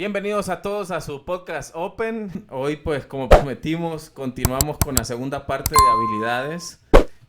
Bienvenidos a todos a su podcast Open. Hoy, pues, como prometimos, continuamos con la segunda parte de habilidades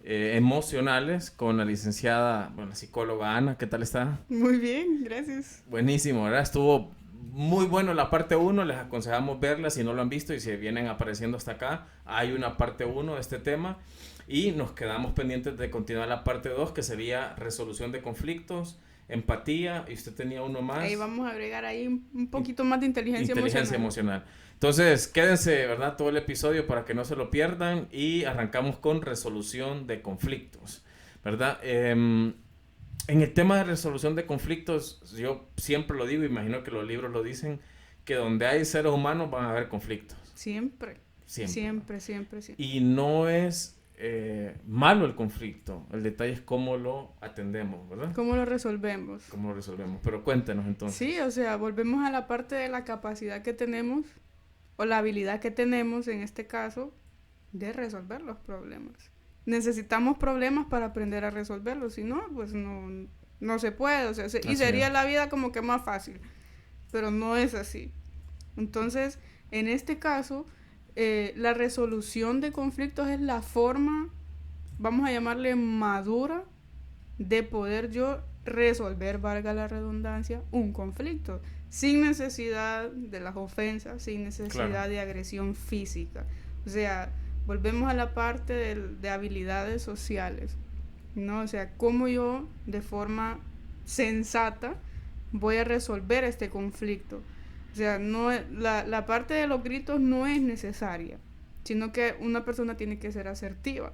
emocionales con la licenciada, la psicóloga Ana. ¿Qué tal está? Muy bien, gracias. Buenísimo, ¿verdad? Estuvo muy bueno la parte 1. Les aconsejamos verla si no lo han visto y si vienen apareciendo hasta acá. Hay una parte 1 de este tema y nos quedamos pendientes de continuar la parte 2, que sería resolución de conflictos, empatía, y usted tenía uno más. Ahí vamos a agregar ahí un poquito más de inteligencia emocional. Entonces, quédense, ¿verdad? Todo el episodio para que no se lo pierdan y arrancamos con resolución de conflictos, ¿verdad? En el tema de resolución de conflictos, yo siempre lo digo, imagino que los libros lo dicen, que donde hay seres humanos van a haber conflictos. Siempre. Y no es malo el conflicto, el detalle es cómo lo atendemos, ¿verdad? ¿Cómo lo resolvemos? Pero cuéntenos entonces. Sí, o sea, volvemos a la parte de la capacidad que tenemos, o la habilidad que tenemos en este caso, de resolver los problemas. Necesitamos problemas para aprender a resolverlos, si no, pues no se puede, o sea, y sería la vida como que más fácil, pero no es así. Entonces, en este caso, la resolución de conflictos es la forma, vamos a llamarle madura, de poder yo resolver, valga la redundancia, un conflicto, sin necesidad de las ofensas, sin necesidad de agresión física. O sea, volvemos a la parte de habilidades sociales, ¿no? O sea, cómo yo, de forma sensata, voy a resolver este conflicto. O sea, la parte de los gritos no es necesaria, sino que una persona tiene que ser asertiva,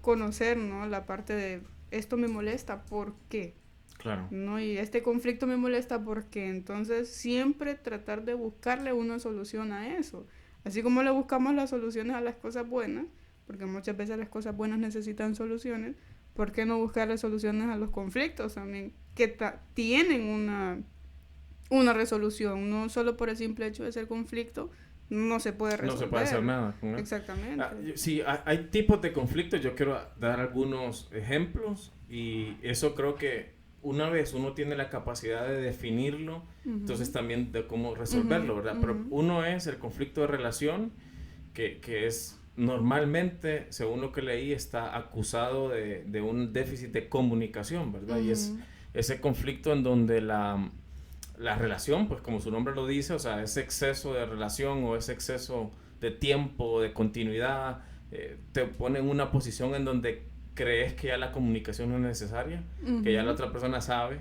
conocer, ¿no? La parte de esto me molesta, ¿por qué? Claro. ¿No? Y este conflicto me molesta, ¿por qué? Entonces, siempre tratar de buscarle una solución a eso. Así como le buscamos las soluciones a las cosas buenas, porque muchas veces las cosas buenas necesitan soluciones, ¿por qué no buscarle soluciones a los conflictos también? Que tienen una resolución, no solo por el simple hecho de ser conflicto, no se puede resolver. No se puede hacer nada con él. Exactamente. Sí, hay tipos de conflictos, yo quiero dar algunos ejemplos y eso creo que una vez uno tiene la capacidad de definirlo, entonces también de cómo resolverlo, ¿verdad? Pero uno es el conflicto de relación, que es normalmente, según lo que leí, está acusado de un déficit de comunicación, ¿verdad? Y es ese conflicto en donde la relación, pues como su nombre lo dice, o sea, ese exceso de relación o ese exceso de tiempo, de continuidad, te pone en una posición en donde crees que ya la comunicación no es necesaria, que ya la otra persona sabe,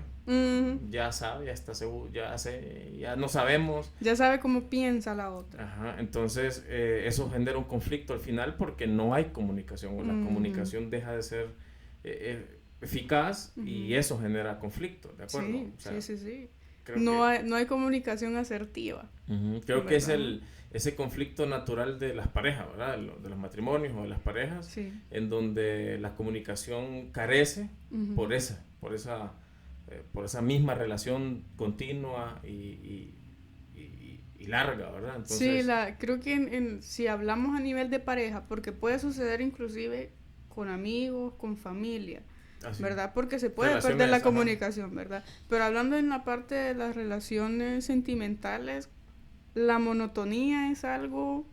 ya está seguro, ya no sabemos. Ya sabe cómo piensa la otra. Ajá, entonces eso genera un conflicto al final porque no hay comunicación, o la comunicación deja de ser eficaz y eso genera conflicto, ¿de acuerdo? Sí, o sea, sí. No hay comunicación asertiva. Creo que es ese conflicto natural de las parejas, ¿verdad? De los matrimonios o de las parejas, en donde la comunicación carece por esa misma relación continua y larga, ¿verdad? Entonces, sí, creo que si hablamos a nivel de pareja, porque puede suceder inclusive con amigos, con familia, ¿verdad? Porque se puede perder la comunicación, ¿verdad? Pero hablando en la parte de las relaciones sentimentales, la monotonía es algo,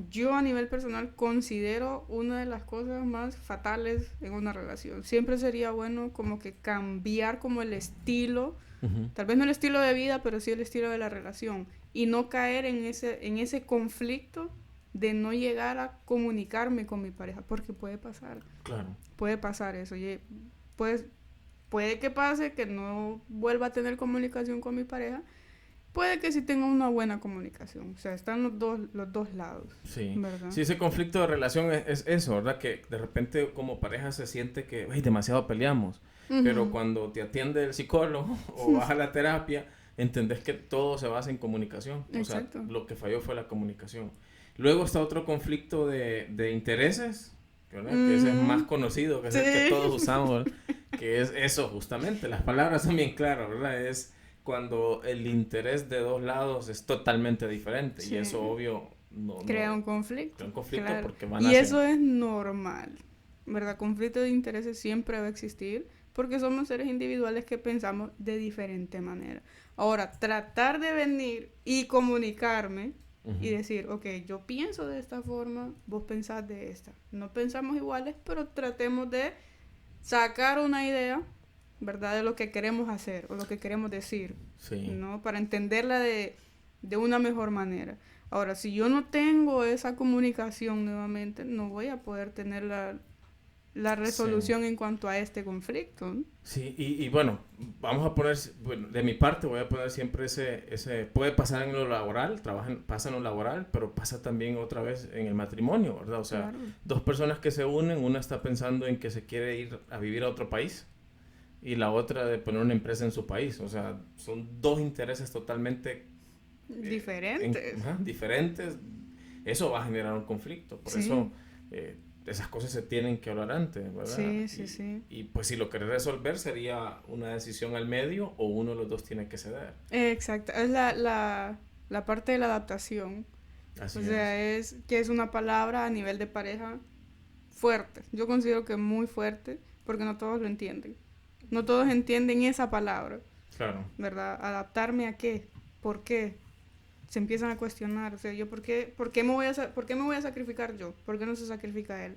yo a nivel personal considero una de las cosas más fatales en una relación. Siempre sería bueno como que cambiar como el estilo, tal vez no el estilo de vida, pero sí el estilo de la relación, y no caer en ese conflicto de no llegar a comunicarme con mi pareja, porque puede pasar. Claro. Puede pasar eso. Puede que pase que no vuelva a tener comunicación con mi pareja. Puede que sí tenga una buena comunicación. O sea, están los dos lados. Sí. ¿Verdad? Sí, ese conflicto de relación es eso, ¿verdad? Que de repente como pareja se siente que demasiado peleamos. Pero cuando te atiende el psicólogo o vas a la terapia, entendés que todo se basa en comunicación. Exacto. O sea, lo que falló fue la comunicación. Luego está otro conflicto de intereses, ¿verdad? Que ese es más conocido, que es el que todos usamos, ¿verdad? Que es eso justamente. Las palabras son bien claras, ¿verdad? Es cuando el interés de dos lados es totalmente diferente y eso obvio crea un conflicto. Crea un conflicto, claro. porque van y eso es normal. ¿verdad? Conflicto de intereses siempre va a existir porque somos seres individuales que pensamos de diferente manera. Ahora, tratar de venir y comunicarme y decir, ok, yo pienso de esta forma, vos pensás de esta. No pensamos iguales, pero tratemos de sacar una idea, ¿verdad? De lo que queremos hacer o lo que queremos decir, Sí. ¿no? Para entenderla de una mejor manera. Ahora, si yo no tengo esa comunicación nuevamente, no voy a poder tener la resolución en cuanto a este conflicto, ¿no? Sí, y bueno, vamos a poner, bueno, de mi parte voy a poner siempre puede pasar en lo laboral, pasa en lo laboral, pero pasa también otra vez en el matrimonio, ¿verdad? O sea, Claro. dos personas que se unen, una está pensando en que se quiere ir a vivir a otro país y la otra de poner una empresa en su país, o sea, son dos intereses totalmente Diferentes. diferentes. Eso va a generar un conflicto, por Sí. eso esas cosas se tienen que hablar antes, ¿verdad? Sí, sí, sí. Y pues si lo querés resolver sería una decisión al medio o uno de los dos tiene que ceder. Exacto. Es la parte de la adaptación. Así O sea, es que es una palabra a nivel de pareja fuerte. Yo considero que muy fuerte porque no todos lo entienden. No todos entienden esa palabra, Claro. ¿verdad? ¿Adaptarme a qué? ¿Por qué? Se empiezan a cuestionar. O sea, yo, ¿por qué me voy a sacrificar yo? ¿Por qué no se sacrifica él?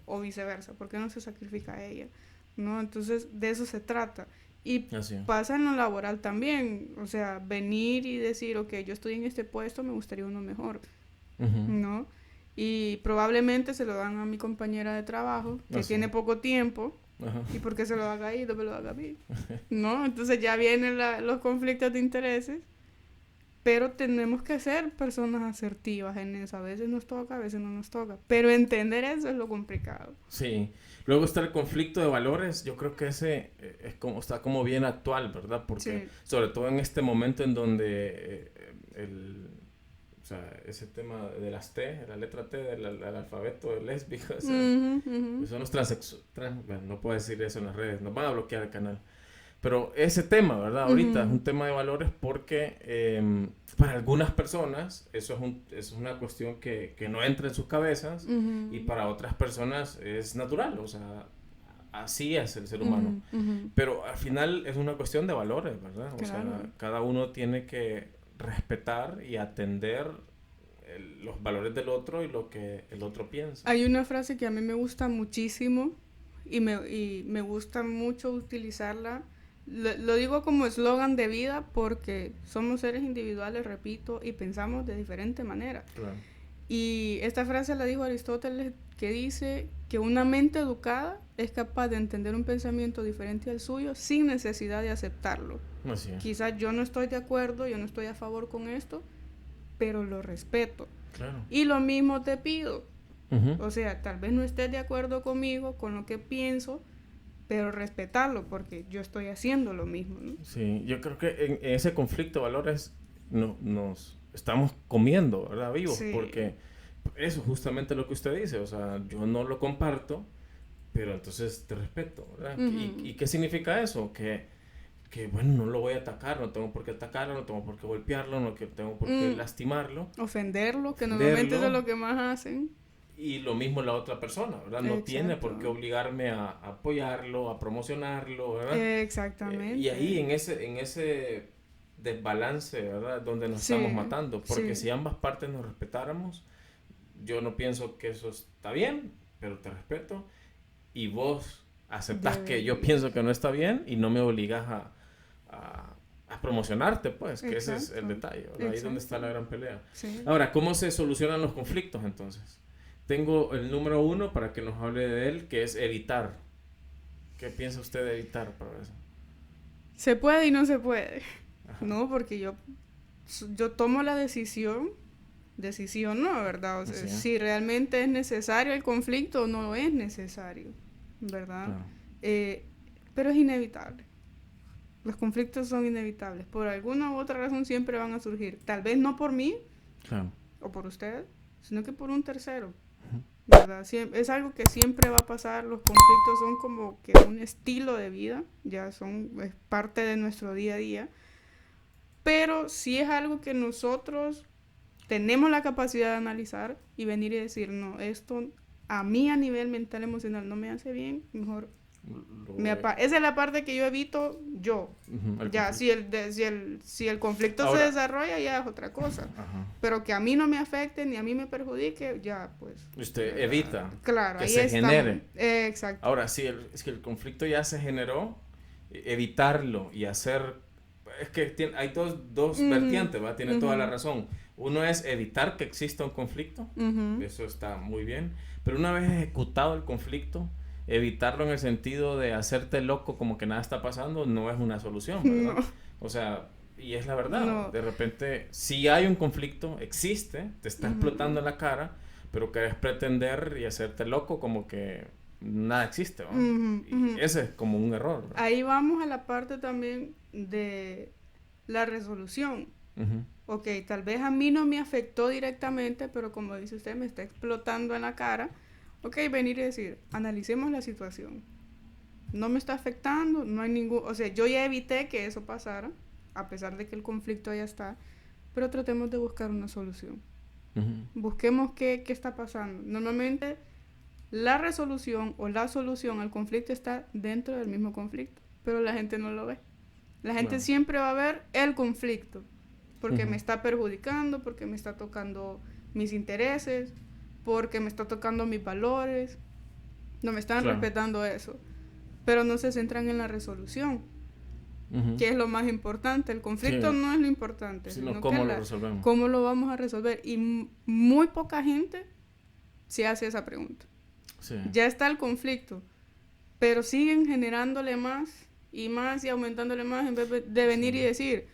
O viceversa, ¿por qué no se sacrifica ella? ¿No? Entonces, de eso se trata. Y Así. pasa en lo laboral también, o sea, venir y decir, ok, yo estoy en este puesto, me gustaría uno mejor, ¿no? Y probablemente se lo dan a mi compañera de trabajo, que tiene poco tiempo, y porque se lo haga ahí, no me lo haga a mí, ¿no? Entonces ya vienen los conflictos de intereses, pero tenemos que ser personas asertivas en eso. A veces nos toca, a veces no nos toca. Pero entender eso es lo complicado. Sí. Luego está el conflicto de valores. Yo creo que ese está como bien actual, ¿verdad? Porque sobre todo en este momento en donde o sea, ese tema de las T, la letra T del alfabeto lésbico, o sea, pues son los bueno, no puedo decir eso en las redes, nos van a bloquear el canal. Pero ese tema, ¿verdad? Ahorita es un tema de valores porque para algunas personas eso es una cuestión que no entra en sus cabezas y para otras personas es natural, o sea, así es el ser humano. Pero al final es una cuestión de valores, ¿verdad? O sea, cada uno tiene que respetar y atender los valores del otro y lo que el otro piensa. Hay una frase que a mí me gusta muchísimo y me gusta mucho utilizarla. Lo digo como eslogan de vida porque somos seres individuales, repito, y pensamos de diferente manera. Claro. Y esta frase la dijo Aristóteles, que dice que una mente educada es capaz de entender un pensamiento diferente al suyo sin necesidad de aceptarlo. Así es. Quizás yo no estoy de acuerdo, yo no estoy a favor con esto, pero lo respeto. Claro. Y lo mismo te pido. O sea, tal vez no estés de acuerdo conmigo, con lo que pienso, pero respetarlo porque yo estoy haciendo lo mismo, ¿no? Sí, yo creo que en ese conflicto de valores nos estamos comiendo, ¿verdad? Vivos, Sí. porque eso es justamente lo que usted dice, o sea, yo no lo comparto, pero entonces te respeto, ¿verdad? ¿Y qué significa eso? Que bueno, no lo voy a atacar, no tengo por qué atacarlo, no tengo por qué golpearlo, no tengo por qué lastimarlo. Ofenderlo, que normalmente eso es lo que más hacen. Y lo mismo la otra persona, ¿verdad? No tiene por qué obligarme a apoyarlo, a promocionarlo, ¿verdad? Exactamente. Y ahí en ese desbalance, ¿verdad? Donde nos estamos matando. Porque si ambas partes nos respetáramos, yo no pienso que eso está bien, pero te respeto. Y vos aceptás que yo pienso que no está bien y no me obligas a promocionarte, pues, que ese es el detalle, ¿verdad? Ahí es donde está la gran pelea. Sí. Ahora, ¿cómo se solucionan los conflictos entonces? Tengo el número 1 para que nos hable de él, que es evitar. ¿Qué piensa usted de evitar para eso? Se puede y no se puede. Ajá. No, porque yo tomo la decisión no, ¿verdad? O sea, si realmente es necesario el conflicto o no es necesario, ¿verdad? Claro. Pero es inevitable. Los conflictos son inevitables. Por alguna u otra razón siempre van a surgir. Tal vez no por mí o por usted, sino que por un tercero. ¿Verdad? Es algo que siempre va a pasar. Los conflictos son como que un estilo de vida, es parte de nuestro día a día, pero sí es algo que nosotros tenemos la capacidad de analizar y venir y decir, no, esto a mí a nivel mental, emocional, no me hace bien, mejor esa es la parte que yo evito yo. Ya, si el conflicto ahora, se desarrolla, ya es otra cosa. Ajá. Pero que a mí no me afecte ni a mí me perjudique, ya pues. Usted evita claro, que ahí se estamos. genere. Exacto. Ahora, si es que el conflicto ya se generó, evitarlo y hacer... Es que hay dos vertientes, ¿va? Tiene toda la razón. Uno es evitar que exista un conflicto, eso está muy bien, pero una vez ejecutado el conflicto, evitarlo en el sentido de hacerte loco como que nada está pasando, no es una solución, ¿verdad? No. O sea, y es la verdad, no. De repente, si hay un conflicto, existe, te está explotando en la cara, pero querés pretender y hacerte loco como que nada existe, ¿no? Y ese es como un error, ¿verdad? Ahí vamos a la parte también de la resolución. Ok, tal vez a mí no me afectó directamente, pero como dice usted, me está explotando en la cara. Ok, venir y decir, analicemos la situación. No me está afectando, no hay ningún... O sea, yo ya evité que eso pasara, a pesar de que el conflicto ya está, pero tratemos de buscar una solución. Busquemos qué está pasando. Normalmente, la resolución o la solución al conflicto está dentro del mismo conflicto, pero la gente no lo ve. La gente siempre va a ver el conflicto, porque me está perjudicando, porque me está tocando mis intereses, porque me está tocando mis valores, no me están respetando eso, pero no se centran en la resolución, que es lo más importante. El conflicto no es lo importante, sino cómo lo resolvemos. Cómo lo vamos a resolver, y muy poca gente se hace esa pregunta. Ya está el conflicto, pero siguen generándole más y más y aumentándole más en vez de venir y decir,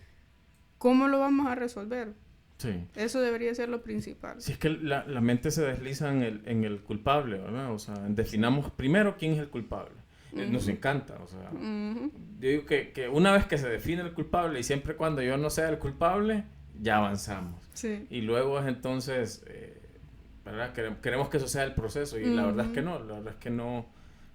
¿cómo lo vamos a resolver? Sí. Eso debería ser lo principal. Si es que la mente se desliza en el culpable, ¿verdad? O sea, definamos primero quién es el culpable. Nos encanta, o sea. Yo digo que una vez que se define el culpable y siempre cuando yo no sea el culpable, ya avanzamos. Sí. Y luego es entonces, ¿verdad? Queremos que eso sea el proceso y la verdad es que no, la verdad es que no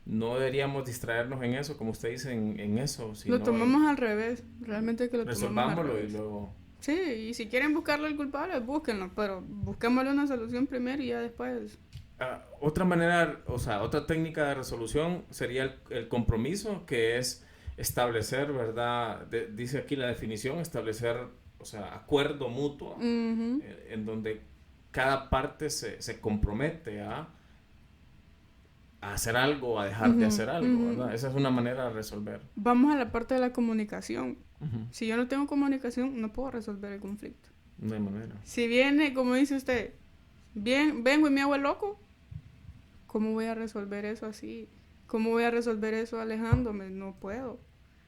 deberíamos distraernos en eso, como usted dice, en eso. Lo tomamos al revés, realmente que lo tomamos al revés. Y luego... Sí, y si quieren buscarle el culpable, búsquenlo, pero busquémosle una solución primero y ya después... otra manera, o sea, otra técnica de resolución sería el compromiso, que es establecer, ¿verdad? Dice aquí la definición, establecer, o sea, acuerdo mutuo, en donde cada parte se compromete a hacer algo, a dejar de hacer algo, ¿verdad? Esa es una manera de resolver. Vamos a la parte de la comunicación. Si yo no tengo comunicación, no puedo resolver el conflicto. No hay manera. Si viene, como dice usted, vengo y me hago el loco, ¿cómo voy a resolver eso así? ¿Cómo voy a resolver eso alejándome? No puedo.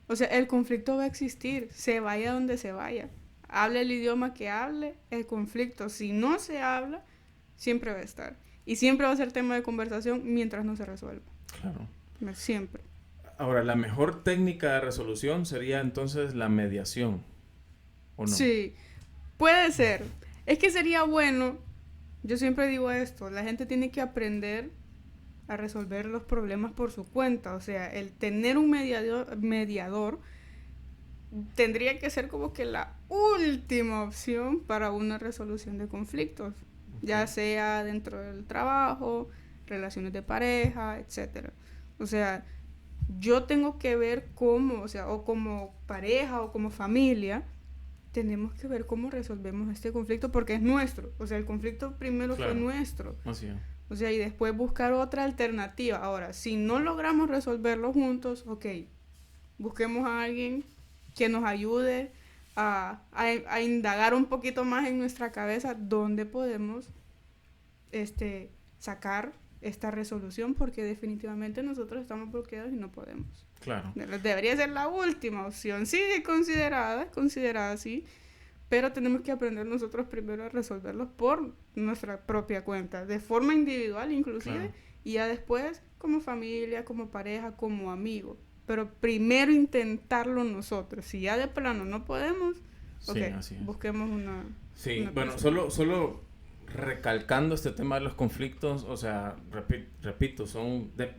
O sea, el conflicto va a existir, se vaya donde se vaya. Hable el idioma que hable, el conflicto, si no se habla, siempre va a estar. Y siempre va a ser tema de conversación mientras no se resuelva. Claro. Siempre. Ahora, la mejor técnica de resolución sería entonces la mediación, ¿o no? Sí, puede ser. Es que sería bueno, yo siempre digo esto, la gente tiene que aprender a resolver los problemas por su cuenta. O sea, el tener un mediador tendría que ser como que la última opción para una resolución de conflictos. Ya sea dentro del trabajo, relaciones de pareja, etcétera. O sea, yo tengo que ver cómo, o sea, o como pareja o como familia, tenemos que ver cómo resolvemos este conflicto porque es nuestro. O sea, el conflicto primero fue nuestro. Así es. O sea, y después buscar otra alternativa. Ahora, si no logramos resolverlo juntos, ok, busquemos a alguien que nos ayude a indagar un poquito más en nuestra cabeza dónde podemos sacar esta resolución, porque definitivamente nosotros estamos bloqueados y no podemos. Claro. Debería ser la última opción, sí, considerada sí, pero tenemos que aprender nosotros primero a resolverlos por nuestra propia cuenta, de forma individual inclusive, y ya después como familia, como pareja, como amigo. Pero primero intentarlo nosotros. Si ya de plano no podemos, busquemos una... Sí, una bueno, solo recalcando este tema de los conflictos, o sea, repito,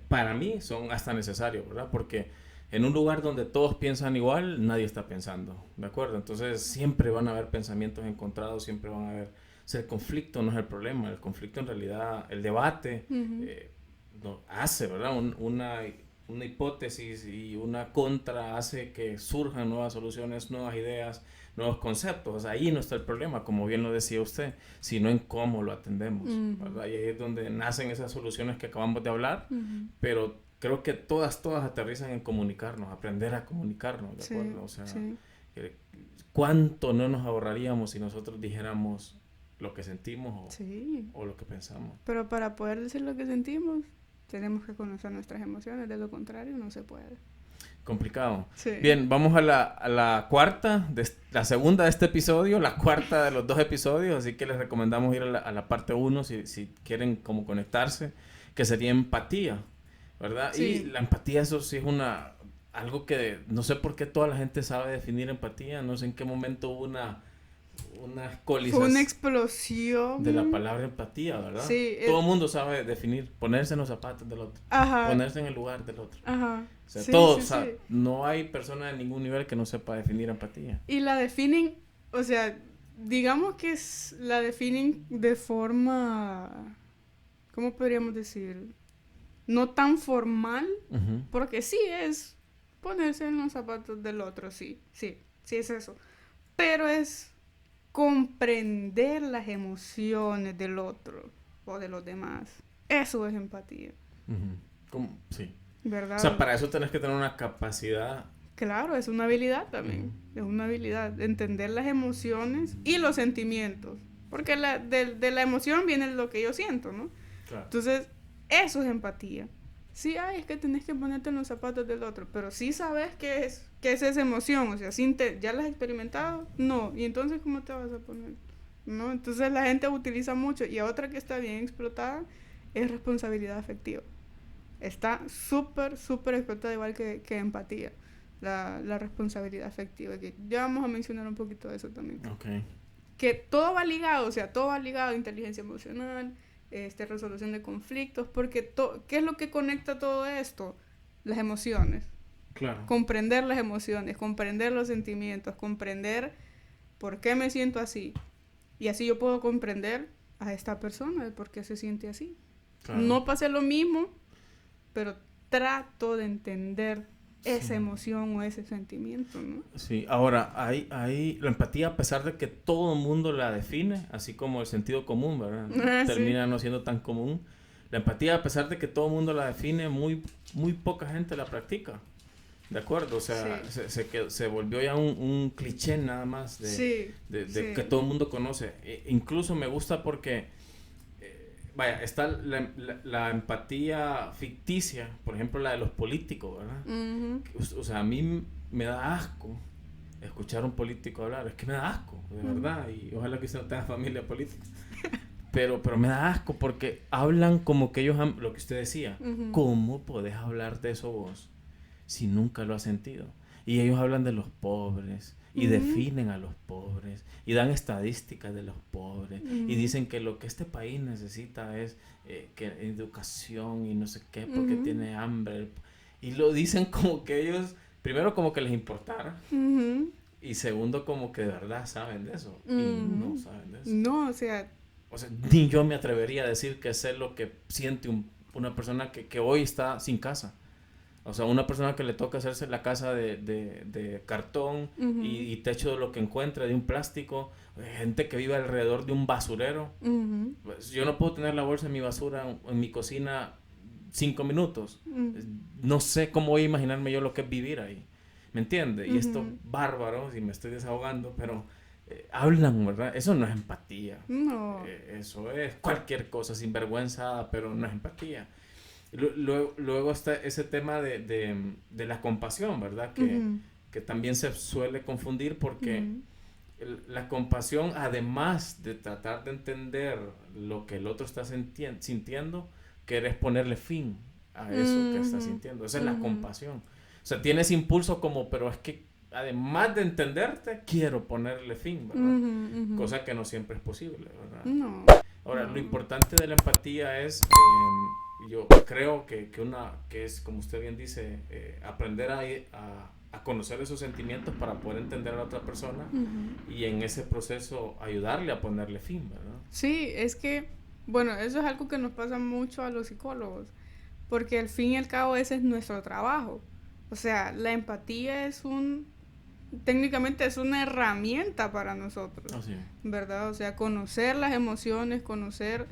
para mí son hasta necesarios, ¿verdad? Porque en un lugar donde todos piensan igual, nadie está pensando, ¿de acuerdo? Entonces siempre van a haber pensamientos encontrados, siempre van a haber sea, el conflicto no es el problema, el conflicto en realidad, el debate, no, hace, ¿verdad? Una hipótesis y una contra hace que surjan nuevas soluciones, nuevas ideas, nuevos conceptos. O sea, ahí no está el problema, como bien lo decía usted, sino en cómo lo atendemos, ¿verdad? Y ahí es donde nacen esas soluciones que acabamos de hablar, pero creo que todas aterrizan en comunicarnos, aprender a comunicarnos, ¿de acuerdo? O sea, ¿cuánto no nos ahorraríamos si nosotros dijéramos lo que sentimos o lo que pensamos? Pero para poder decir lo que sentimos, tenemos que conocer nuestras emociones, de lo contrario no se puede. Complicado. Sí. Bien, vamos a la cuarta, la segunda de este episodio, la cuarta de los 2 episodios, así que les recomendamos ir a la parte 1 si quieren como conectarse, que sería empatía, ¿verdad? Sí. Y la empatía, eso sí es algo que no sé por qué toda la gente sabe definir empatía, no sé en qué momento hubo una fue una explosión de la palabra empatía, ¿verdad? Sí, todo el mundo sabe definir, ponerse en los zapatos del otro, ponerse en el lugar del otro. Ajá. O sea, todos, o sea, no hay persona de ningún nivel que no sepa definir empatía. Y la definen, o sea, digamos que la definen de forma, ¿cómo podríamos decir? No tan formal, porque sí es ponerse en los zapatos del otro, sí es eso. Pero es comprender las emociones del otro o de los demás. Eso es empatía. Sí. ¿Verdad? O sea, para eso tenés que tener una capacidad. Claro, es una habilidad también. Es una habilidad de entender las emociones y los sentimientos. Porque de la emoción viene lo que yo siento, ¿no? Claro. Entonces, eso es empatía. Sí, es que tenés que ponerte en los zapatos del otro, pero sí sabes qué es esa emoción, o sea, ¿ya la has experimentado? No, y entonces ¿cómo te vas a poner? ¿No? Entonces la gente utiliza mucho, y otra que está bien explotada es responsabilidad afectiva. Está súper explotada, igual que empatía, la responsabilidad afectiva, que ya vamos a mencionar un poquito de eso también. Okay. Que todo va ligado, o sea, todo va ligado a inteligencia emocional, resolución de conflictos, porque ¿qué es lo que conecta todo esto? Las emociones. Claro. Comprender las emociones, comprender los sentimientos, comprender por qué me siento así. Y así yo puedo comprender a esta persona de por qué se siente así. Claro. No pase lo mismo, pero trato de entender esa emoción o ese sentimiento, ¿no? Sí, ahora, hay la empatía, a pesar de que todo el mundo la define, así como el sentido común, ¿verdad? Termina no siendo tan común. La empatía, a pesar de que todo el mundo la define, muy poca gente la practica. ¿De acuerdo? O sea, se volvió ya un cliché nada más de que todo el mundo conoce. Incluso me gusta porque, está la empatía ficticia, por ejemplo, la de los políticos, ¿verdad? O sea, a mí me da asco escuchar a un político hablar. Es que me da asco, de verdad. Y ojalá que usted no tenga familia política. Pero me da asco porque hablan como que ellos lo que usted decía. ¿Cómo podés hablar de eso vos si nunca lo has sentido? Y ellos hablan de los pobres y definen a los pobres y dan estadísticas de los pobres y dicen que lo que este país necesita es que educación y no sé qué porque tiene hambre. Y lo dicen como que ellos, primero como que les importara y segundo como que de verdad saben de eso y no saben de eso. No, o sea, ni yo me atrevería a decir que sé lo que siente una persona que hoy está sin casa. O sea, una persona que le toca hacerse la casa de cartón y techo de lo que encuentre, de un plástico, gente que vive alrededor de un basurero. Pues yo no puedo tener la bolsa de mi basura en mi cocina 5 minutos. No sé cómo voy a imaginarme yo lo que es vivir ahí. ¿Me entiendes? Y esto bárbaro, si me estoy desahogando, pero hablan, ¿verdad? Eso no es empatía. No. Eso es cualquier cosa, sinvergüenza, pero no es empatía. Luego está ese tema de la compasión, ¿verdad? Que también se suele confundir porque la compasión, además de tratar de entender lo que el otro está sintiendo, querés ponerle fin a eso que está sintiendo. Esa es la compasión. O sea, tienes impulso como, pero es que además de entenderte, quiero ponerle fin, ¿verdad? Cosa que no siempre es posible, ¿verdad? No. Ahora, lo importante de la empatía es, yo creo que es, como usted bien dice, aprender a conocer esos sentimientos para poder entender a la otra persona y en ese proceso ayudarle a ponerle fin, ¿verdad? Sí, es que, bueno, eso es algo que nos pasa mucho a los psicólogos, porque al fin y al cabo ese es nuestro trabajo. O sea, la empatía técnicamente es una herramienta para nosotros, Así es. ¿verdad? O sea, conocer las emociones, conocer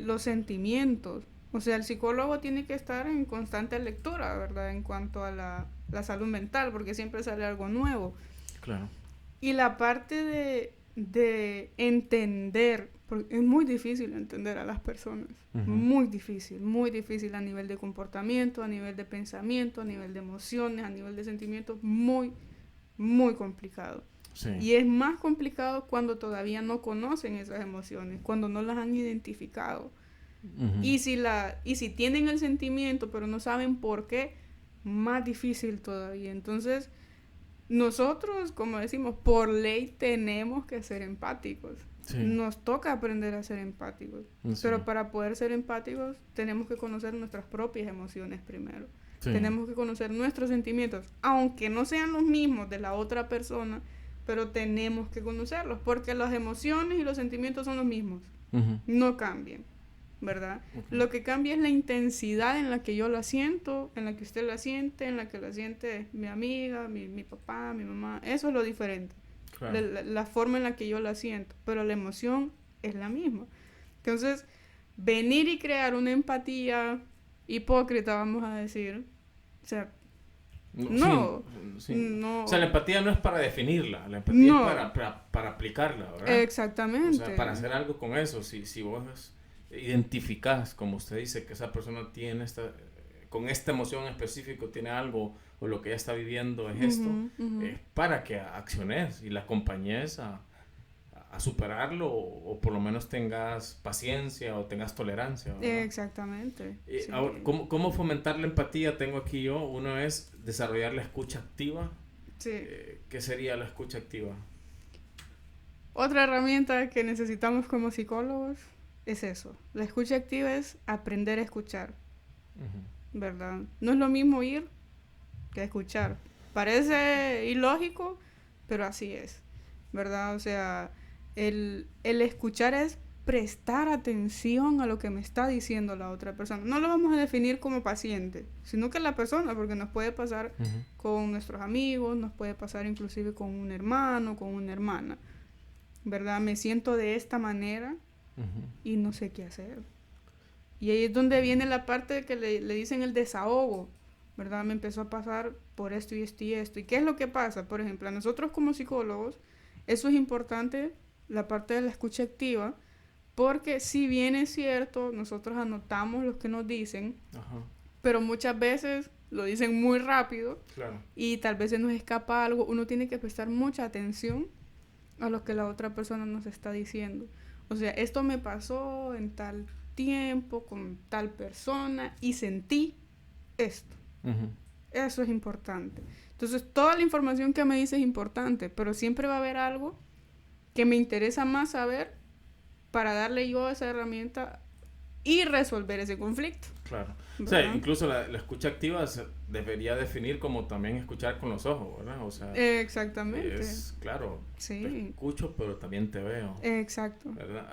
los sentimientos. O sea, el psicólogo tiene que estar en constante lectura, ¿verdad? En cuanto a la salud mental, porque siempre sale algo nuevo. Claro. Y la parte de entender, porque es muy difícil entender a las personas, muy difícil a nivel de comportamiento, a nivel de pensamiento, a nivel de emociones, a nivel de sentimientos, muy, muy complicado. Sí. Y es más complicado cuando todavía no conocen esas emociones, cuando no las han identificado. Y si tienen el sentimiento, pero no saben por qué, más difícil todavía. Entonces, nosotros, como decimos, por ley tenemos que ser empáticos. Sí. Nos toca aprender a ser empáticos. Sí. Pero para poder ser empáticos, tenemos que conocer nuestras propias emociones primero. Sí. Tenemos que conocer nuestros sentimientos, aunque no sean los mismos de la otra persona, pero tenemos que conocerlos, porque las emociones y los sentimientos son los mismos. No cambian, ¿verdad? Lo que cambia es la intensidad en la que yo la siento, en la que usted la siente, en la que la siente mi amiga, mi papá, mi mamá. Eso es lo diferente. Claro. La forma en la que yo la siento, pero la emoción es la misma. Entonces, venir y crear una empatía hipócrita, vamos a decir, o sea, no. O sea, la empatía no es para definirla, la empatía es para aplicarla, ¿verdad? Exactamente. O sea, para hacer algo con eso. Si vos identificás, como usted dice, que esa persona tiene con esta emoción específica tiene algo, o lo que ella está viviendo es esto, es para que acciones y la acompañes a superarlo, o por lo menos tengas paciencia o tengas tolerancia, ¿verdad? Exactamente. Sí. Ahora, ¿cómo fomentar la empatía? Tengo aquí yo, uno es desarrollar la escucha activa. Sí. ¿Qué sería la escucha activa? Otra herramienta que necesitamos como psicólogos es eso. La escucha activa es aprender a escuchar, ¿verdad? No es lo mismo oír que escuchar. Parece ilógico, pero así es, ¿verdad? O sea, el escuchar es prestar atención a lo que me está diciendo la otra persona. No lo vamos a definir como paciente, sino que la persona, porque nos puede pasar con nuestros amigos, nos puede pasar inclusive con un hermano, con una hermana, ¿verdad? Me siento de esta manera y no sé qué hacer. Y ahí es donde viene la parte que le dicen el desahogo, ¿verdad? Me empezó a pasar por esto y esto y esto. ¿Y qué es lo que pasa? Por ejemplo, a nosotros como psicólogos, eso es importante, la parte de la escucha activa, porque si bien es cierto, nosotros anotamos lo que nos dicen, pero muchas veces lo dicen muy rápido, claro, y tal vez se nos escapa algo. Uno tiene que prestar mucha atención a lo que la otra persona nos está diciendo. O sea, esto me pasó en tal tiempo, con tal persona, y sentí esto. Eso es importante. Entonces, toda la información que me dice es importante, pero siempre va a haber algo que me interesa más saber para darle yo esa herramienta y resolver ese conflicto. Claro. ¿Verdad? O sea, incluso la escucha activa se debería definir como también escuchar con los ojos, ¿verdad? O sea, exactamente. Claro, sí, te escucho, pero también te veo. Exacto. ¿Verdad?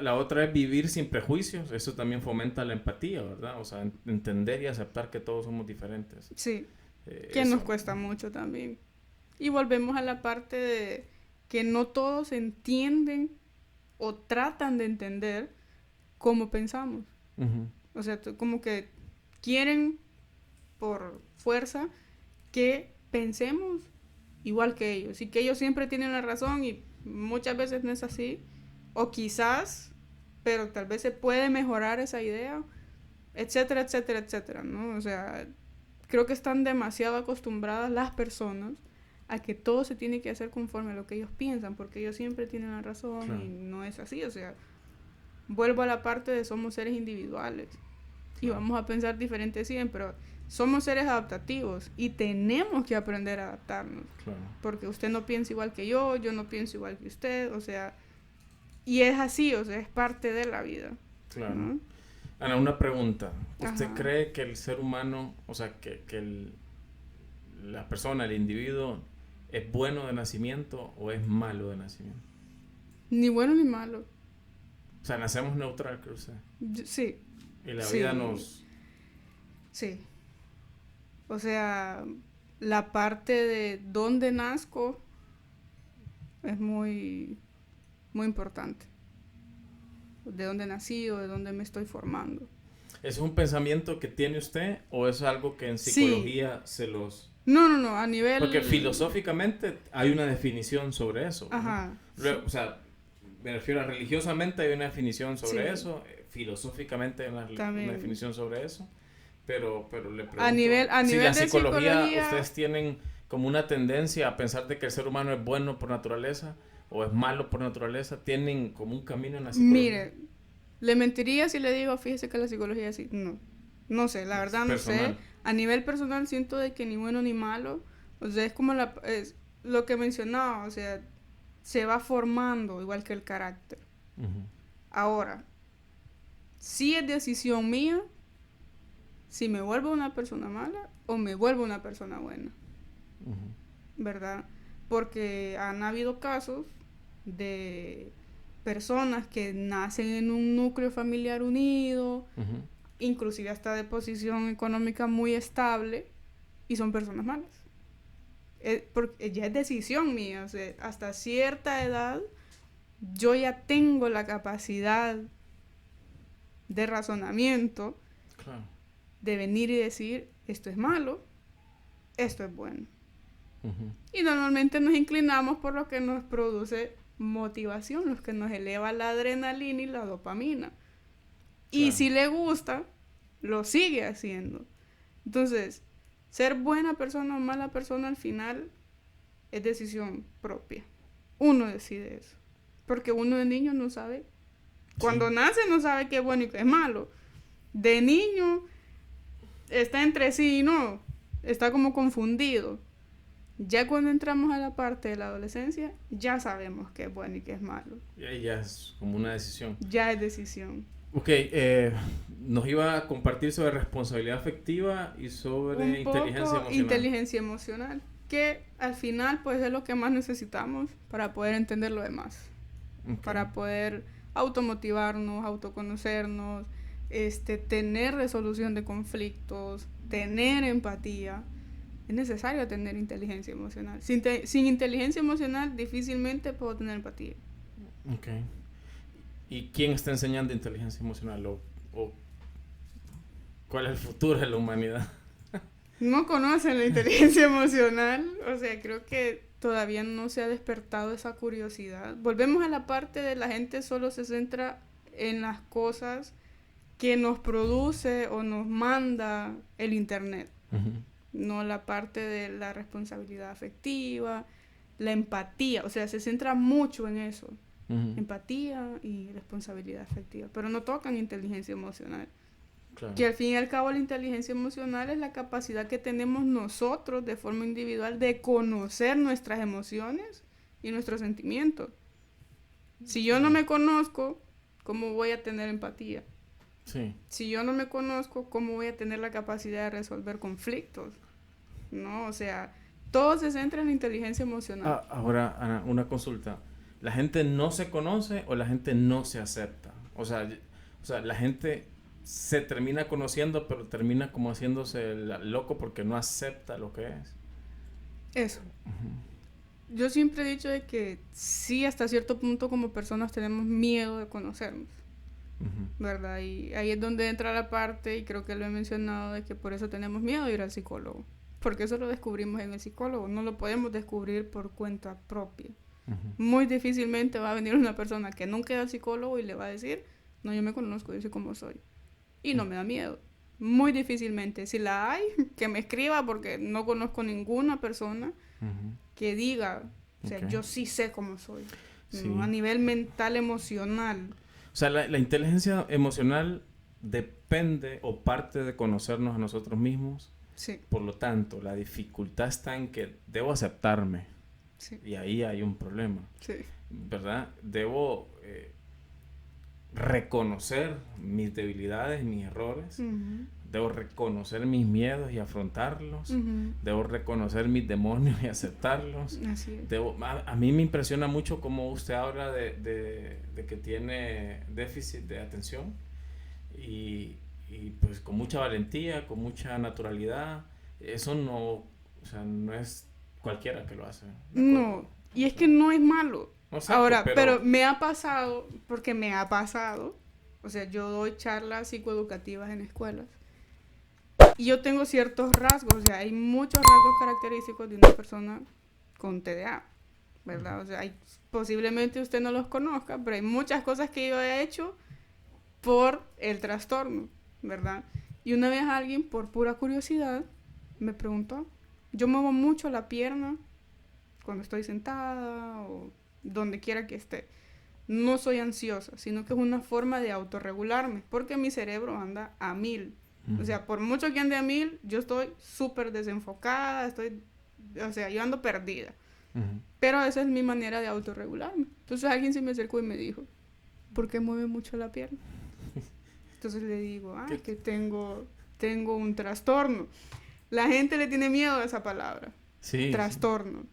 La otra es vivir sin prejuicios. Eso también fomenta la empatía, ¿verdad? O sea, entender y aceptar que todos somos diferentes. Sí, que nos cuesta mucho también. Y volvemos a la parte de que no todos entienden o tratan de entender cómo pensamos. O sea, como que quieren por fuerza que pensemos igual que ellos, y que ellos siempre tienen la razón, y muchas veces no es así, o quizás, pero tal vez se puede mejorar esa idea, etcétera, etcétera, etcétera, ¿no? O sea, creo que están demasiado acostumbradas las personas a que todo se tiene que hacer conforme a lo que ellos piensan, porque ellos siempre tienen la razón, claro, y no es así. O sea, vuelvo a la parte de somos seres individuales, claro, y vamos a pensar diferente siempre, pero somos seres adaptativos y tenemos que aprender a adaptarnos, claro, porque usted no piensa igual que yo no pienso igual que usted, o sea, y es así, o sea, es parte de la vida. Claro. ¿No? Ana, una pregunta. ¿Usted cree que el ser humano, o sea, que la persona, el individuo, es bueno de nacimiento o es malo de nacimiento? Ni bueno ni malo. O sea, nacemos neutral, creo usted. Sí. Y la Sí. vida nos... Sí. O sea, la parte de dónde nazco es muy, muy importante. De dónde nací o de dónde me estoy formando. ¿Es un pensamiento que tiene usted o es algo que en psicología se los... No, a nivel... Porque filosóficamente hay una definición sobre eso, ¿no? Ajá. O sea, me refiero a religiosamente hay una definición sobre Sí. eso, filosóficamente hay una También. definición sobre eso, pero le pregunto, A nivel si la de psicología, ustedes tienen como una tendencia a pensar de que el ser humano es bueno por naturaleza o es malo por naturaleza, tienen como un camino en la psicología. Mire, le mentiría si le digo, fíjese que la psicología sí. No sé, la verdad no Personal. sé. A nivel personal siento de que ni bueno ni malo. O sea, es como es lo que mencionaba, o sea, se va formando igual que el carácter. Ujú. Ahora, sí es decisión mía si me vuelvo una persona mala o me vuelvo una persona buena, Ujú. ¿verdad? Porque han habido casos de personas que nacen en un núcleo familiar unido, Ujú. inclusive hasta de posición económica muy estable, y son personas malas. Porque ya es decisión mía, o sea, hasta cierta edad yo ya tengo la capacidad de razonamiento Claro. de venir y decir, esto es malo, esto es bueno. Ujú. Y normalmente nos inclinamos por lo que nos produce motivación, lo que nos eleva la adrenalina y la dopamina. Y Claro. si le gusta, lo sigue haciendo. Entonces, ser buena persona o mala persona al final es decisión propia. Uno decide eso. Porque uno de niño no sabe. Cuando Sí. nace no sabe qué es bueno y qué es malo. De niño está entre sí y no. Está como confundido. Ya cuando entramos a la parte de la adolescencia, ya sabemos qué es bueno y qué es malo. Y ahí ya es como una decisión. Ya es decisión. Ok, nos iba a compartir sobre responsabilidad afectiva y sobre Un inteligencia poco emocional. inteligencia emocional, que al final pues es lo que más necesitamos para poder entender lo demás, Ok. para poder automotivarnos, autoconocernos, tener resolución de conflictos, tener empatía. Es necesario tener inteligencia emocional. Sin inteligencia emocional difícilmente puedo tener empatía. Ok. ¿Y quién está enseñando inteligencia emocional? ¿O cuál es el futuro de la humanidad? No conocen la inteligencia emocional, o sea, creo que todavía no se ha despertado esa curiosidad. Volvemos a la parte de la gente solo se centra en las cosas que nos produce o nos manda el internet, Ujú. no la parte de la responsabilidad afectiva, la empatía, o sea, se centra mucho en eso, Ujú. empatía y responsabilidad afectiva, pero no tocan inteligencia emocional. Claro. Que al fin y al cabo la inteligencia emocional es la capacidad que tenemos nosotros de forma individual de conocer nuestras emociones y nuestros sentimientos. Si yo no me conozco, ¿cómo voy a tener empatía? Sí. Si yo no me conozco, ¿cómo voy a tener la capacidad de resolver conflictos? ¿No? O sea, todo se centra en la inteligencia emocional. Ahora, Ana, una consulta. ¿La gente no se conoce o la gente no se acepta? O sea, la gente se termina conociendo, pero termina como haciéndose loco porque no acepta lo que es. Eso. Yo siempre he dicho de que sí, hasta cierto punto como personas tenemos miedo de conocernos, Ujú. ¿verdad? Y ahí es donde entra la parte, y creo que lo he mencionado, de que por eso tenemos miedo de ir al psicólogo. Porque eso lo descubrimos en el psicólogo, no lo podemos descubrir por cuenta propia. Ujú. Muy difícilmente va a venir una persona que nunca va al psicólogo y le va a decir, no, yo me conozco, yo sé cómo soy. Y no me da miedo. Muy difícilmente. Si la hay, que me escriba porque no conozco ninguna persona Ujú. que diga, o sea, Ok. yo sí sé cómo soy. Sí. ¿No? A nivel mental, emocional. O sea, la inteligencia emocional depende o parte de conocernos a nosotros mismos. Sí, Por lo tanto, la dificultad está en que debo aceptarme. sí, Y ahí hay un problema, sí. ¿verdad? Debo reconocer mis debilidades, mis errores, Ujú. Debo reconocer mis miedos y afrontarlos. Ujú. Debo reconocer mis demonios y aceptarlos. Así es. A mí me impresiona mucho cómo usted habla de que tiene déficit de atención y pues con mucha valentía, con mucha naturalidad. Eso no, o sea, no es cualquiera que lo hace. ¿De acuerdo? No, y es que no es malo. Exacto, Ahora, pero me ha pasado, porque me ha pasado, o sea, yo doy charlas psicoeducativas en escuelas y yo tengo ciertos rasgos, o sea, hay muchos rasgos característicos de una persona con TDA, ¿verdad? O sea, posiblemente usted no los conozca, pero hay muchas cosas que yo he hecho por el trastorno, ¿verdad? Y una vez alguien, por pura curiosidad, me preguntó, yo muevo mucho la pierna cuando estoy sentada o donde quiera que esté. No soy ansiosa, sino que es una forma de autorregularme, porque mi cerebro anda a 1000. O sea, por mucho que ande a 1000, yo estoy súper desenfocada, o sea, yo ando perdida. Uh-huh. Pero esa es mi manera de autorregularme. Entonces alguien se me acercó y me dijo, ¿por qué mueve mucho la pierna? Entonces le digo, que tengo un trastorno. La gente le tiene miedo a esa palabra. Sí. Trastorno.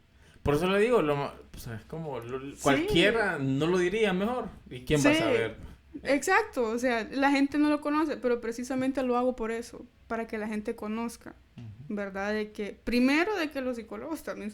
Por eso le digo, o sea, es como cualquiera no lo diría mejor. ¿Y quién va a saber? Exacto, o sea, la gente no lo conoce, pero precisamente lo hago por eso, para que la gente conozca, ¿verdad? De que, primero, de que los psicólogos también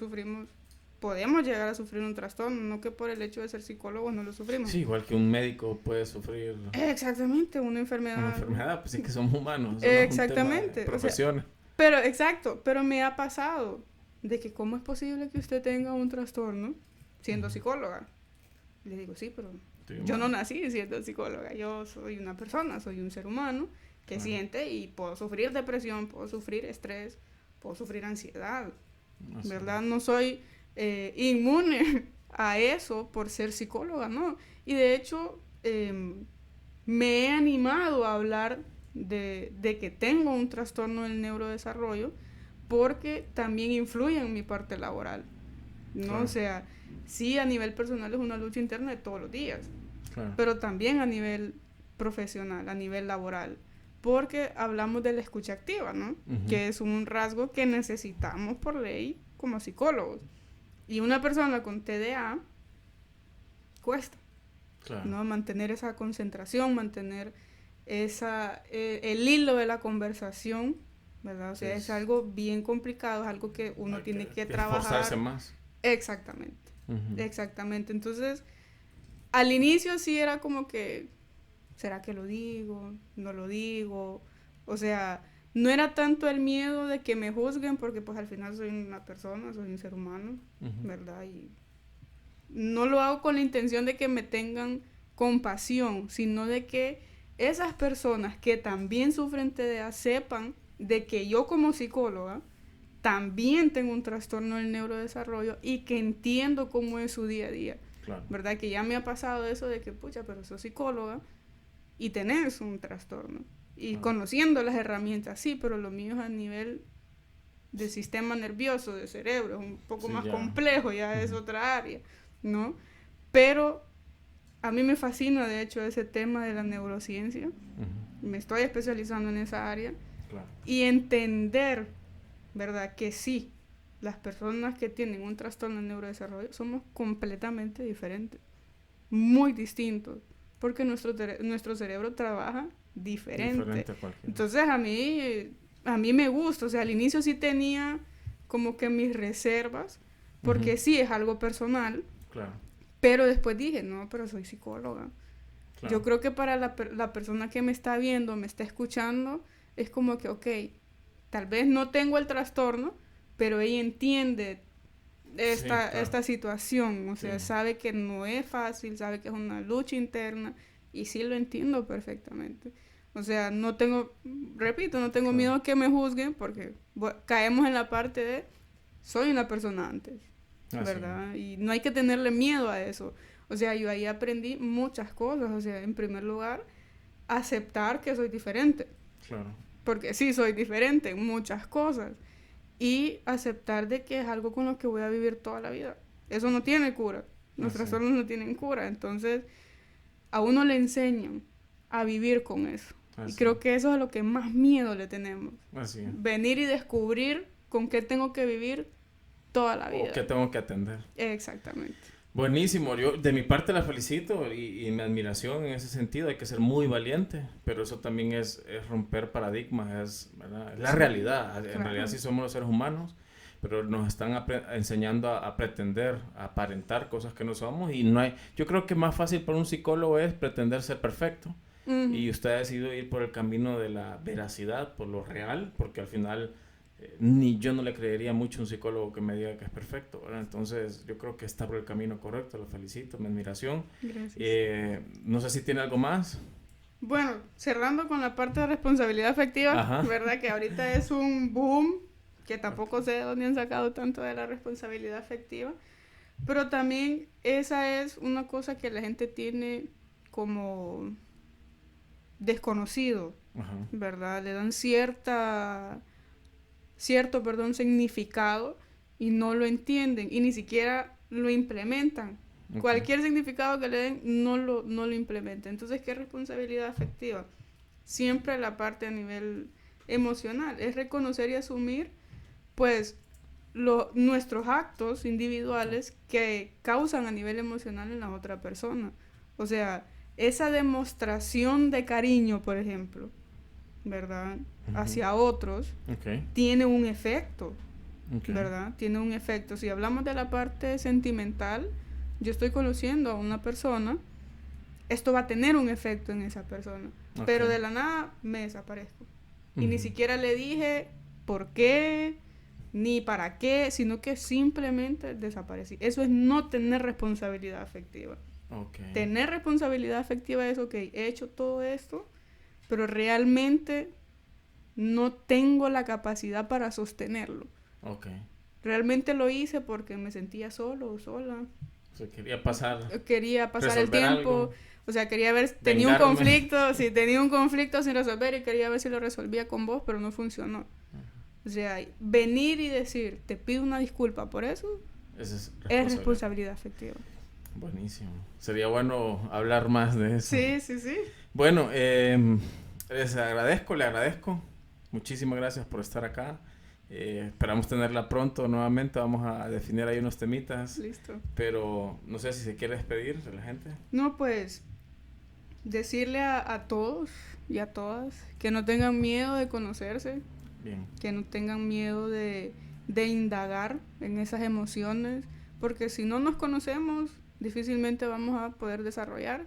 podemos llegar a sufrir un trastorno, no que por el hecho de ser psicólogos no lo sufrimos. Sí, igual que un médico puede sufrir. Exactamente, una enfermedad. Una enfermedad, pues es que somos humanos. Exactamente. Profesiones. Pero me ha pasado de que cómo es posible que usted tenga un trastorno siendo psicóloga. Le digo, sí, pero yo no nací siendo psicóloga, yo soy una persona, soy un ser humano que siente y puedo sufrir depresión, puedo sufrir estrés, puedo sufrir ansiedad, ¿verdad? No soy inmune a eso por ser psicóloga, ¿no? Y de hecho me he animado a hablar de que tengo un trastorno del neurodesarrollo porque también influye en mi parte laboral, ¿no? Claro. O sea, sí, a nivel personal es una lucha interna de todos los días, claro, pero también a nivel profesional, a nivel laboral, porque hablamos de la escucha activa, ¿no? Uh-huh. Que es un rasgo que necesitamos por ley como psicólogos. Y una persona con TDA cuesta, claro, ¿no? Mantener esa concentración, mantener el hilo de la conversación, ¿verdad? O sea, es algo bien complicado, es algo que uno tiene que trabajar. Esforzarse más. Exactamente, exactamente. Entonces, al inicio sí era como que, ¿será que lo digo? ¿No lo digo? O sea, no era tanto el miedo de que me juzguen, porque pues al final soy una persona, soy un ser humano, ¿verdad? Y no lo hago con la intención de que me tengan compasión, sino de que esas personas que también sufren TDA sepan de que yo como psicóloga también tengo un trastorno del neurodesarrollo y que entiendo cómo es su día a día, claro, ¿verdad? Que ya me ha pasado eso de que, pucha, pero soy psicóloga y tenés un trastorno. Y conociendo las herramientas, sí, pero lo mío es a nivel de sistema nervioso, de cerebro, es un poco más complejo, ya es otra área, ¿no? Pero a mí me fascina, de hecho, ese tema de la neurociencia. Me estoy especializando en esa área. Claro. Y entender, ¿verdad? Que sí, las personas que tienen un trastorno de neurodesarrollo somos completamente diferentes, muy distintos, porque nuestro cerebro trabaja diferente. Entonces a mí me gusta, o sea, al inicio sí tenía como que mis reservas, porque sí es algo personal, claro, pero después dije, no, pero soy psicóloga. Claro. Yo creo que para la persona que me está viendo, me está escuchando, es como que, ok, tal vez no tengo el trastorno, pero ella entiende esta situación, o sea, sabe que no es fácil, sabe que es una lucha interna, y sí lo entiendo perfectamente. O sea, no tengo miedo a que me juzguen, porque caemos en la parte de, soy una persona antes, ¿verdad? Y no hay que tenerle miedo a eso. O sea, yo ahí aprendí muchas cosas, o sea, en primer lugar, aceptar que soy diferente. Claro. Porque sí, soy diferente en muchas cosas. Y aceptar de que es algo con lo que voy a vivir toda la vida. Eso no tiene cura. Los trastornos no tienen cura. Entonces, a uno le enseñan a vivir con eso. Y creo que eso es a lo que más miedo le tenemos. Así es. Venir y descubrir con qué tengo que vivir toda la vida. O qué tengo que atender. Exactamente. Buenísimo, yo de mi parte la felicito y mi admiración en ese sentido. Hay que ser muy valiente, pero eso también es romper paradigmas, ¿verdad? Es la realidad. En Claro. realidad sí somos los seres humanos, pero nos están enseñando a pretender, a aparentar cosas que no somos, y no hay. Yo creo que más fácil para un psicólogo es pretender ser perfecto, y usted ha decidido ir por el camino de la veracidad, por lo real, porque al final ni yo no le creería mucho a un psicólogo que me diga que es perfecto, ¿verdad? Entonces yo creo que está por el camino correcto. Lo felicito, mi admiración. Gracias. No sé si tiene algo más. Bueno, cerrando con la parte de responsabilidad afectiva, Ajá. ¿verdad? Que ahorita es un boom, que tampoco sé de dónde han sacado tanto de la responsabilidad afectiva, pero también esa es una cosa que la gente tiene como desconocido, Ajá. ¿verdad? Le dan cierto, significado y no lo entienden y ni siquiera lo implementan. Okay. Cualquier significado que le den no lo implementan. Entonces, ¿qué es responsabilidad afectiva? Siempre la parte a nivel emocional es reconocer y asumir pues nuestros actos individuales que causan a nivel emocional en la otra persona. O sea, esa demostración de cariño, por ejemplo, ¿verdad? Hacia otros, tiene un efecto, ¿verdad? Tiene un efecto. Si hablamos de la parte sentimental, yo estoy conociendo a una persona, esto va a tener un efecto en esa persona, pero de la nada me desaparezco. Y ni siquiera le dije por qué, ni para qué, sino que simplemente desaparecí. Eso es no tener responsabilidad afectiva. Tener responsabilidad afectiva es, ok, he hecho todo esto, pero realmente no tengo la capacidad para sostenerlo. Realmente lo hice porque me sentía solo o sola. O sea, quería pasar el tiempo. Algo, o sea, quería ver, tenía un conflicto sin resolver y quería ver si lo resolvía con vos, pero no funcionó. O sea, venir y decir, te pido una disculpa por eso, es responsabilidad afectiva. Buenísimo. Sería bueno hablar más de eso. Sí. Bueno, le agradezco. Muchísimas gracias por estar acá. Esperamos tenerla pronto nuevamente. Vamos a definir ahí unos temitas. Listo. Pero no sé si se quiere despedir de la gente. No, pues decirle a todos y a todas que no tengan miedo de conocerse. Bien. Que no tengan miedo de indagar en esas emociones, porque si no nos conocemos, difícilmente vamos a poder desarrollar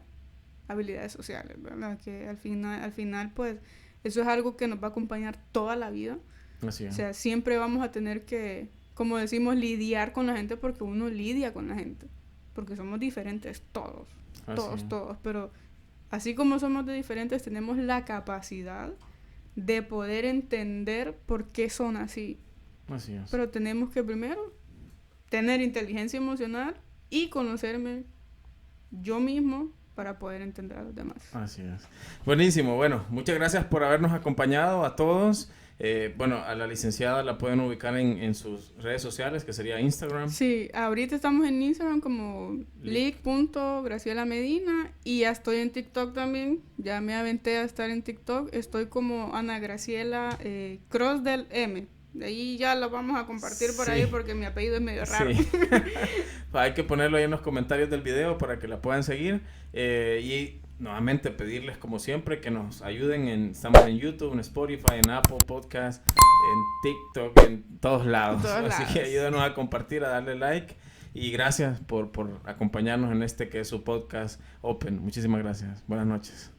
habilidades sociales, ¿verdad? Que al final, pues, eso es algo que nos va a acompañar toda la vida. Así es. O sea, siempre vamos a tener que, como decimos, lidiar con la gente, porque uno lidia con la gente, porque somos diferentes todos, pero así como somos de diferentes, tenemos la capacidad de poder entender por qué son así. Así es. Pero tenemos que primero tener inteligencia emocional y conocerme yo mismo para poder entender a los demás. Así es. Buenísimo. Bueno, muchas gracias por habernos acompañado a todos. A la licenciada la pueden ubicar en sus redes sociales, que sería Instagram. Sí, ahorita estamos en Instagram como lic.graciela.medina y ya estoy en TikTok también. Ya me aventé a estar en TikTok. Estoy como Ana Graciela Cross del M. De ahí ya lo vamos a compartir por ahí porque mi apellido es medio raro. Sí. Hay que ponerlo ahí en los comentarios del video para que la puedan seguir. Y nuevamente pedirles, como siempre, que nos ayuden. Estamos en YouTube, en Spotify, en Apple Podcast, en TikTok, en todos lados. Así que ayúdanos a compartir, a darle like. Y gracias por acompañarnos en este que es su podcast Open. Muchísimas gracias. Buenas noches.